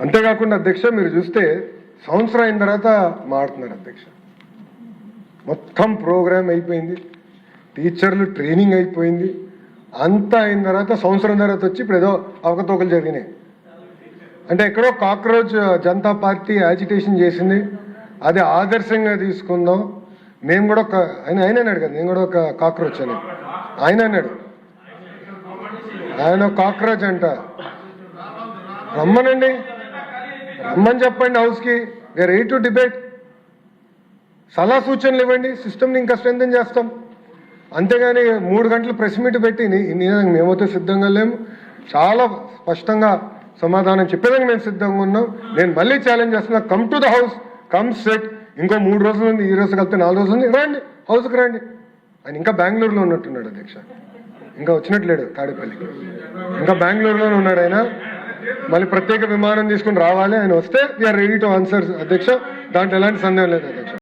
అంతేకాకుండా అధ్యక్ష మీరు చూస్తే సంవత్సరం అయిన తర్వాత మారుతున్నారు అధ్యక్ష. మొత్తం ప్రోగ్రామ్ అయిపోయింది, టీచర్లు ట్రైనింగ్ అయిపోయింది, అంతా అయిన తర్వాత సంవత్సరం తర్వాత వచ్చి ఇప్పుడు ఏదో అవకతవకలు జరిగినాయి అంటే ఎక్కడో కాక్రోచ్ జనతా పార్టీ యాజిటేషన్ చేసింది, అది ఆదర్శంగా తీసుకుందాం. మేము కూడా ఆయన అన్నాడు కదా, నేను కూడా ఒక కాక్రోచ్ అని ఆయన అన్నాడు. ఆయన కాక్రోచ్ అంట. రమ్మనండి, రమ్మని చెప్పండి హౌస్కి, వీఆర్ రెడీ టు డిబేట్. సలహా సూచనలు ఇవ్వండి, సిస్టమ్ని ఇంకా స్ట్రెంథెన్ చేస్తాం. అంతేగాని 3 గంటలు ప్రెస్ మీట్ పెట్టి మేమైతే సిద్ధంగా లేము, చాలా స్పష్టంగా సమాధానం చెప్పేదానికి మేము సిద్ధంగా ఉన్నాం. నేను మళ్ళీ ఛాలెంజ్ చేస్తున్నా, come to the house, come set. ఇంకో 3 రోజులు ఉంది, ఈ రోజు కలిపితే 4 రోజులు ఉంది, రండి హౌస్కి రండి. ఆయన ఇంకా బెంగళూరులో ఉన్నట్టున్నాడు అధ్యక్ష, ఇంకా వచ్చినట్లేడు తాడేపల్లికి, ఇంకా బెంగళూరులోనే ఉన్నాడు ఆయన. మళ్ళీ ప్రత్యేక విమానం తీసుకుని రావాలి, ఆయన వస్తే వీఆర్ రెడీ టు ఆన్సర్ అధ్యక్ష, దాంట్లో ఎలాంటి సందేహం లేదు అధ్యక్ష.